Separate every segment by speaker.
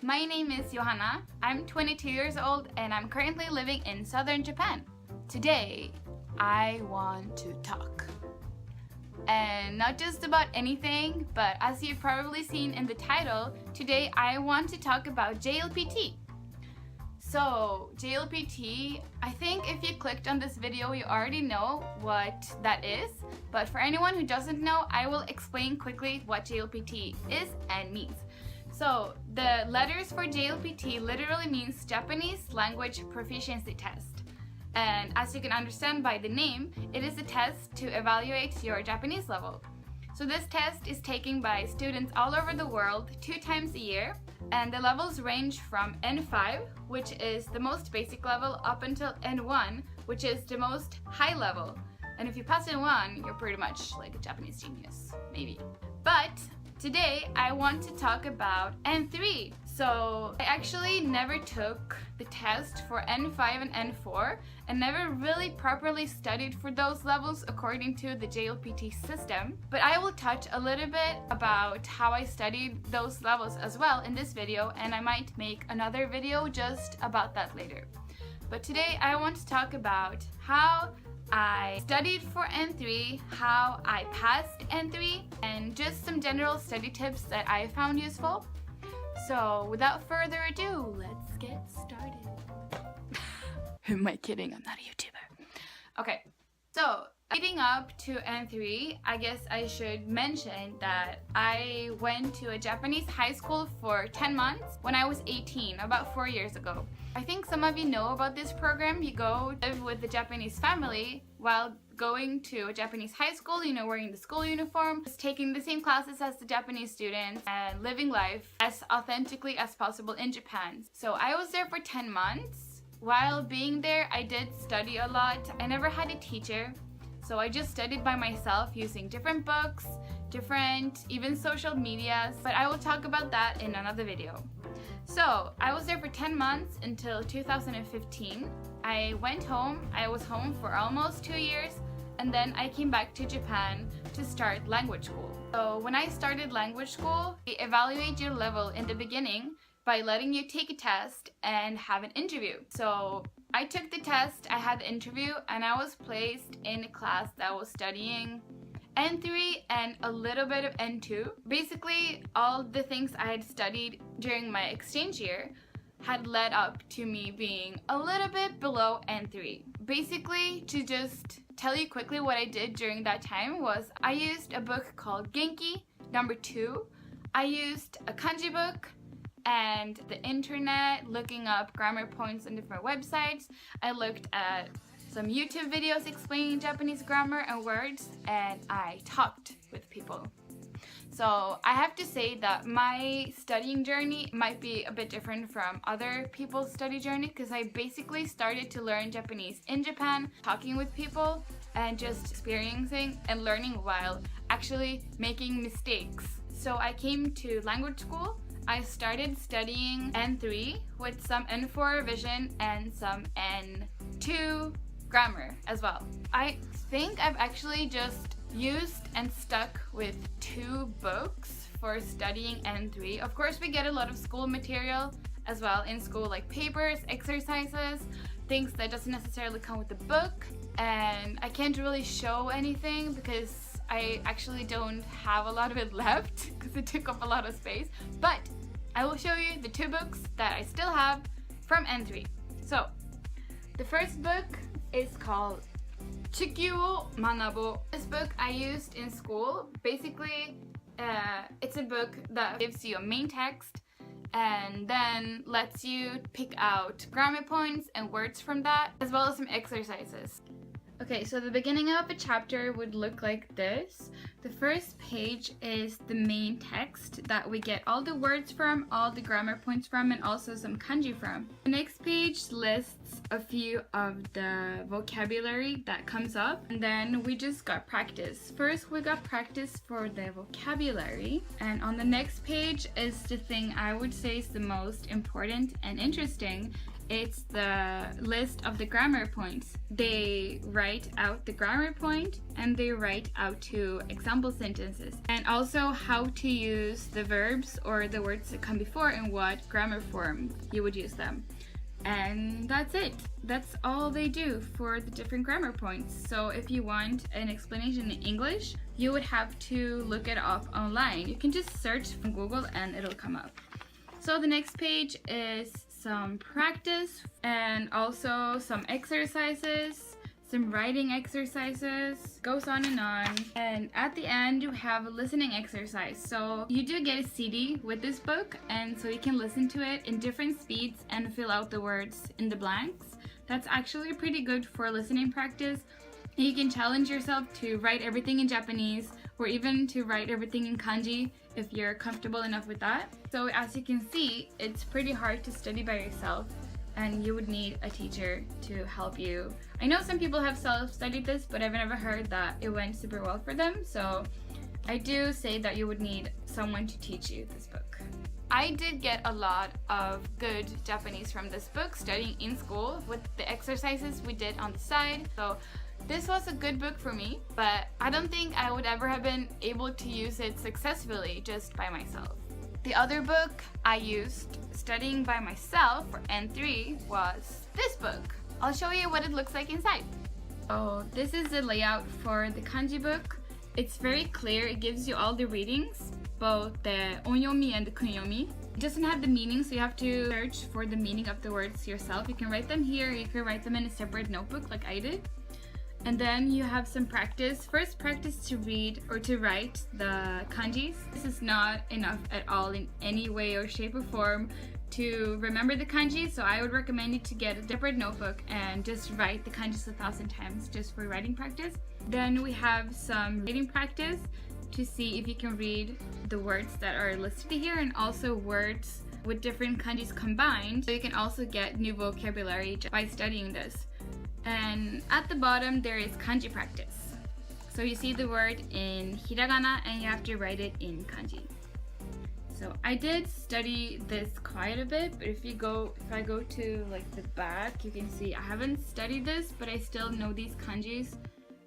Speaker 1: My name is Johanna. I'm 22 years old and I'm currently living in southern Japan. Today, I want to talk. And not just about anything, but as you've probably seen in the title, today I want to talk about JLPT. So, JLPT, I think if you clicked on this video, you already know what that is. But for anyone who doesn't know, I will explain quickly what JLPT is and means. So, the letters for JLPT literally means Japanese Language Proficiency Test. And as you can understand by the name, it is a test to evaluate your Japanese level. So this test is taken by students all over the world 2 times a year, and the levels range from N5, which is the most basic level, up until N1, which is the most high level. And if you pass N1, you're pretty much like a Japanese genius, maybe. But today I want to talk about N3. So I actually never took the test for N5 and N4 and never really properly studied for those levels according to the JLPT system. But I will touch a little bit about how I studied those levels as well in this video, and I might make another video just about that later. But today I want to talk about how I studied for N3, how I passed N3, and just some general study tips that I found useful. So without further ado, let's get started. Who am I kidding? I'm not a YouTuber. Okay, so leading up to N3, I guess I should mention that I went to a Japanese high school for 10 months when I was 18, about 4 years ago. I think some of you know about this program. You go live with the Japanese family while going to a Japanese high school, wearing the school uniform, just taking the same classes as the Japanese students and living life as authentically as possible in Japan. So I was there for 10 months. While being there, I did study a lot. I never had a teacher, so I just studied by myself using different books, even social medias, but I will talk about that in another video. So I was there for 10 months until 2015. I went home. I was home for almost 2 years, and then I came back to Japan to start language school. So when I started language school, they evaluate your level in the beginning by letting you take a test and have an interview. So I took the test, I had the interview, and I was placed in a class that was studying N3 and a little bit of N2. Basically, all the things I had studied during my exchange year had led up to me being a little bit below N3. Basically, to just tell you quickly what I did during that time was I used a book called Genki number 2. I used a kanji book and the internet, looking up grammar points on different websites. I looked at some YouTube videos explaining Japanese grammar and words, and I talked with people. So I have to say that my studying journey might be a bit different from other people's study journey, because I basically started to learn Japanese in Japan, talking with people, and just experiencing and learning while actually making mistakes. So I came to language school. I started studying N3 with some N4 revision and some N2 grammar as well. I think I've actually just used and stuck with 2 books for studying N3. Of course, we get a lot of school material as well in school, like papers, exercises, things that doesn't necessarily come with the book. And I can't really show anything because I actually don't have a lot of it left because it took up a lot of space. But I will show you the 2 books that I still have from N3. So, the first book is called Chikyu wo Manabo. This book I used in school. Basically, it's a book that gives you a main text and then lets you pick out grammar points and words from that, as well as some exercises. Okay, so the beginning of a chapter would look like this. The first page is the main text that we get all the words from, all the grammar points from, and also some kanji from. The next page lists a few of the vocabulary that comes up, and then we just got practice. First, we got practice for the vocabulary, and on the next page is the thing I would say is the most important and interesting, it's the list of the grammar points. They write out the grammar point and they write out 2 example sentences, and also how to use the verbs or the words that come before and what grammar form you would use them. And that's it. That's all they do for the different grammar points. So if you want an explanation in English, you would have to look it up online. You can just search from Google and it'll come up. So the next page is some practice and also some exercises, some writing exercises, goes on. And at the end you have a listening exercise. So you do get a CD with this book, and so you can listen to it in different speeds and fill out the words in the blanks. That's actually pretty good for listening practice. You can challenge yourself to write everything in Japanese or even to write everything in kanji if you're comfortable enough with that. So as you can see, it's pretty hard to study by yourself and you would need a teacher to help you. I know some people have self-studied this, but I've never heard that it went super well for them. So I do say that you would need someone to teach you this book. I did get a lot of good Japanese from this book studying in school with the exercises we did on the side. So this was a good book for me, but I don't think I would ever have been able to use it successfully just by myself. The other book I used studying by myself for N3 was this book. I'll show you what it looks like inside. Oh, this is the layout for the kanji book. It's very clear. It gives you all the readings, both the onyomi and the kunyomi. It doesn't have the meaning, so you have to search for the meaning of the words yourself. You can write them here, you can write them in a separate notebook like I did. And then you have some practice. First, practice to read or to write the kanjis. This is not enough at all in any way or shape or form to remember the kanji, so I would recommend you to get a separate notebook and just write the kanjis 1,000 times just for writing practice. Then we have some reading practice to see if you can read the words that are listed here and also words with different kanjis combined. So you can also get new vocabulary by studying this. And at the bottom there is kanji practice. So you see the word in hiragana and you have to write it in kanji. So I did study this quite a bit, but if I go to like the back, you can see I haven't studied this, but I still know these kanjis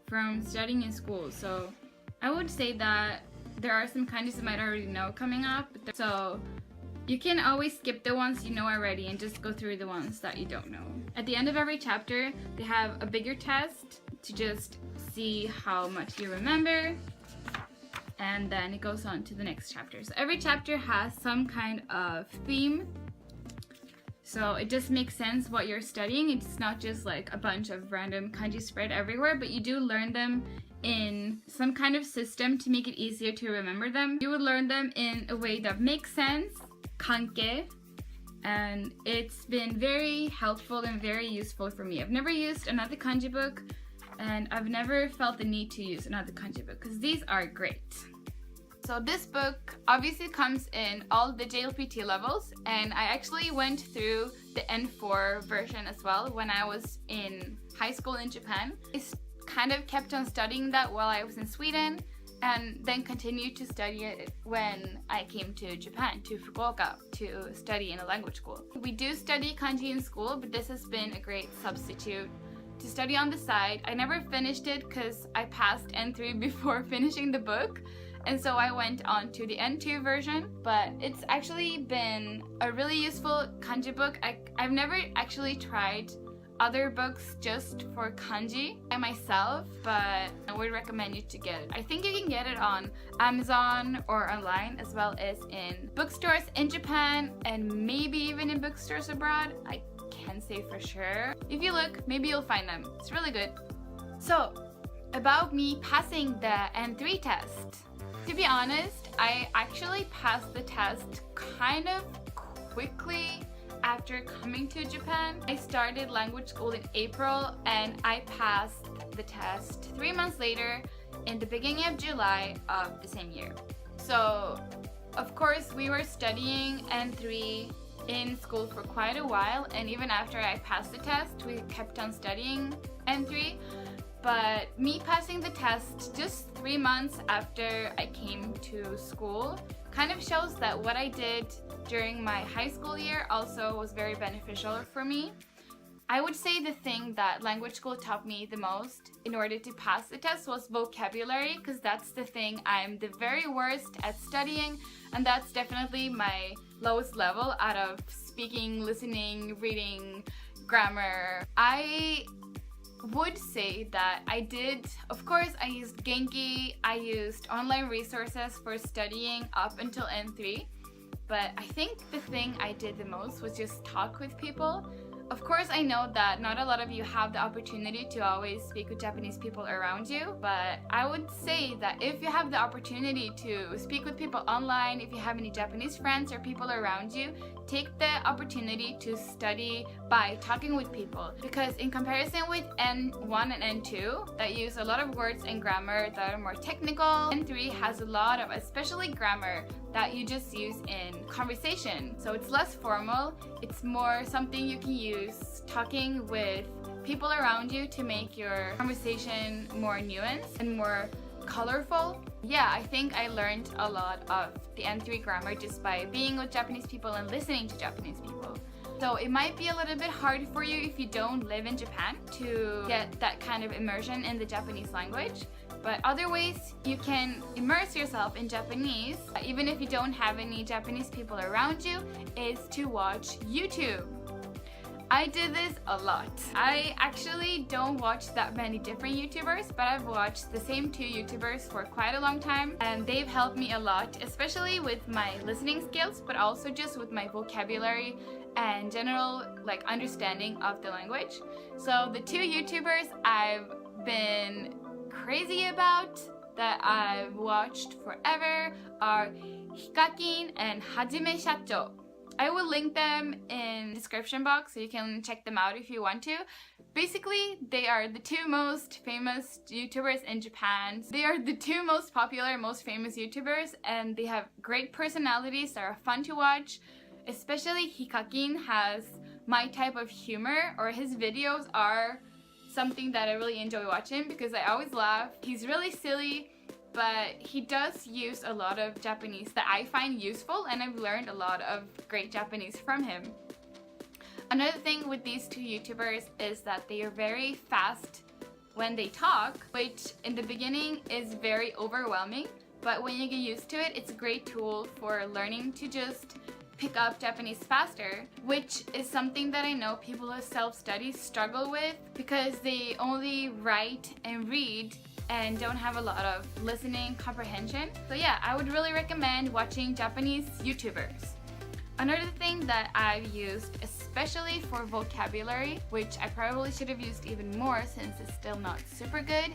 Speaker 1: from studying in school. So I would say that there are some kanjis you might already know coming up. So you can always skip the ones you know already and just go through the ones that you don't know. At the end of every chapter, they have a bigger test to just see how much you remember. And then it goes on to the next chapter. So every chapter has some kind of theme. So it just makes sense what you're studying. It's not just like a bunch of random kanji spread everywhere, but you do learn them in some kind of system to make it easier to remember them. You would learn them in a way that makes sense, kanke, and it's been very helpful and very useful for me. I've never used another kanji book, and I've never felt the need to use another kanji book because these are great. So this book obviously comes in all the JLPT levels, and I actually went through the N4 version as well when I was in high school in Japan. I kind of kept on studying that while I was in Sweden, and then continued to study it when I came to Japan, to Fukuoka, to study in a language school. We do study kanji in school, but this has been a great substitute to study on the side. I never finished it because I passed N3 before finishing the book, and so I went on to the N2 version, but it's actually been a really useful kanji book. I've never actually tried other books just for kanji by myself, but I would recommend you to get it. I think you can get it on Amazon or online, as well as in bookstores in Japan and maybe even in bookstores abroad. I can't say for sure. If you look, maybe you'll find them. It's really good. So, about me passing the N3 test. To be honest, I actually passed the test kind of quickly after coming to Japan. I started language school in April and I passed the test 3 months later in the beginning of July of the same year. So, of course, we were studying N3 in school for quite a while, and even after I passed the test, we kept on studying N3. But me passing the test just 3 months after I came to school kind of shows that what I did during my high school year also was very beneficial for me. I would say the thing that language school taught me the most in order to pass the test was vocabulary, because that's the thing I'm the very worst at studying, and that's definitely my lowest level out of speaking, listening, reading, grammar. I would say that of course I used Genki, I used online resources for studying up until N3, but I think the thing I did the most was just talk with people. Of course, I know that not a lot of you have the opportunity to always speak with Japanese people around you, but I would say that if you have the opportunity to speak with people online, if you have any Japanese friends or people around you, take the opportunity to study by talking with people. Because in comparison with N1 and N2 that use a lot of words and grammar that are more technical, N3 has a lot of, especially grammar, that you just use in conversation. So it's less formal, it's more something you can use talking with people around you to make your conversation more nuanced and more colorful. Yeah, I think I learned a lot of the N3 grammar just by being with Japanese people and listening to Japanese people. So it might be a little bit hard for you if you don't live in Japan to get that kind of immersion in the Japanese language. But other ways you can immerse yourself in Japanese, even if you don't have any Japanese people around you, is to watch YouTube. I did this a lot. I actually don't watch that many different YouTubers, but I've watched the same 2 YouTubers for quite a long time, and they've helped me a lot, especially with my listening skills, but also just with my vocabulary and general understanding of the language. So the 2 YouTubers I've been crazy about, that I've watched forever, are Hikakin and Hajime Shacho. I will link them in the description box so you can check them out if you want to. Basically, they are the 2 most famous YouTubers in Japan. They are the 2 most popular, most famous YouTubers, and they have great personalities that are fun to watch. Especially Hikakin has my type of humor, or his videos are something that I really enjoy watching because I always laugh. He's really silly, but he does use a lot of Japanese that I find useful, and I've learned a lot of great Japanese from him. Another thing with these 2 YouTubers is that they are very fast when they talk, which in the beginning is very overwhelming, but when you get used to it, it's a great tool for learning to just pick up Japanese faster, which is something that I know people who self-study struggle with because they only write and read and don't have a lot of listening comprehension. So yeah, I would really recommend watching Japanese YouTubers. Another thing that I've used, especially for vocabulary, which I probably should have used even more since it's still not super good,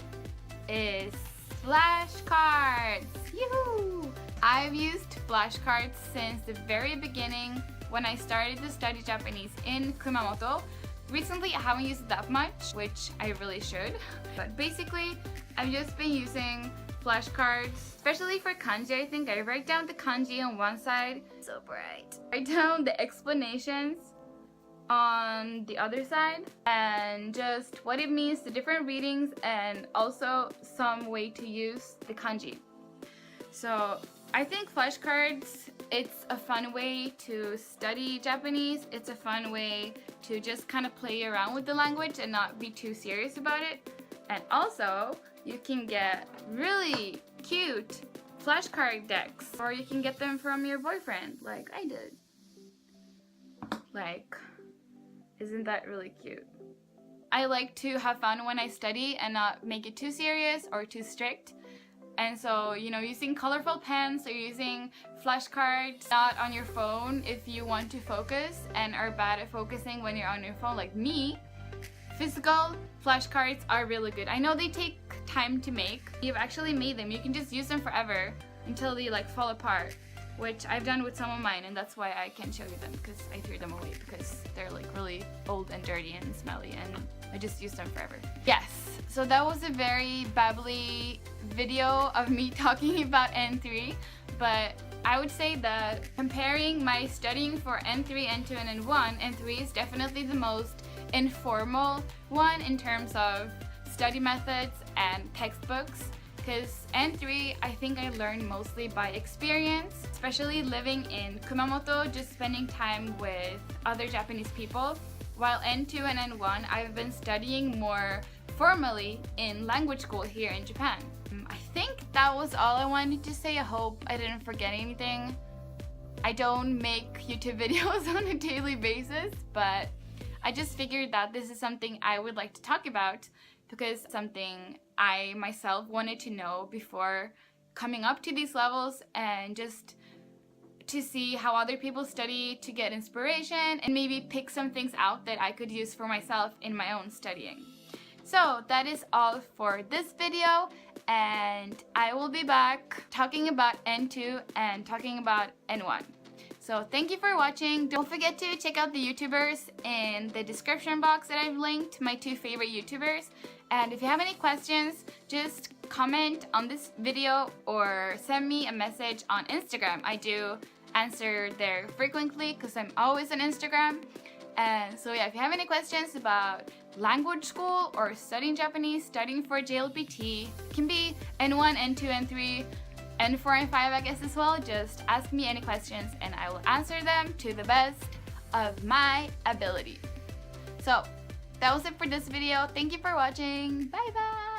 Speaker 1: is flashcards. Yoo-hoo! I've used flashcards since the very beginning when I started to study Japanese in Kumamoto. Recently, I haven't used it that much, which I really should. But basically, I've just been using flashcards, especially for kanji. I think I write down the kanji on one side, so bright. Write down the explanations on the other side, and just what it means, the different readings, and also some way to use the kanji. So I think flashcards, it's a fun way to study Japanese. It's a fun way to just kind of play around with the language and not be too serious about it. And also, you can get really cute flashcard decks, or you can get them from your boyfriend, like I did. Isn't that really cute? I like to have fun when I study and not make it too serious or too strict. And so, using colorful pens or using flashcards, not on your phone if you want to focus and are bad at focusing when you're on your phone like me. Physical flashcards are really good. I know they take time to make. You've actually made them. You can just use them forever until they fall apart, which I've done with some of mine, and that's why I can't show you them, because I threw them away because they're really old and dirty and smelly, and I just use them forever. Yes, so that was a very babbly video of me talking about N3, but I would say that comparing my studying for N3, N2, and N1, N3 is definitely the most informal one in terms of study methods and textbooks. because N3 I think I learned mostly by experience, especially living in Kumamoto, just spending time with other Japanese people, while N2 and N1 I've been studying more formally in language school here in Japan. I think that was all I wanted to say. I hope I didn't forget anything. I don't make YouTube videos on a daily basis, but I just figured that this is something I would like to talk about because it's something I myself wanted to know before coming up to these levels, and just to see how other people study to get inspiration and maybe pick some things out that I could use for myself in my own studying. So that is all for this video, and I will be back talking about N2 and talking about N1. So thank you for watching. Don't forget to check out the YouTubers in the description box that I've linked, my 2 favorite YouTubers. And if you have any questions, just comment on this video or send me a message on Instagram. I do answer there frequently because I'm always on Instagram. And so yeah, if you have any questions about language school or studying Japanese, studying for JLPT, it can be N1, N2, N3, N4 and 5 I guess as well, just ask me any questions and I will answer them to the best of my ability. So that was it for this video. Thank you for watching. Bye bye!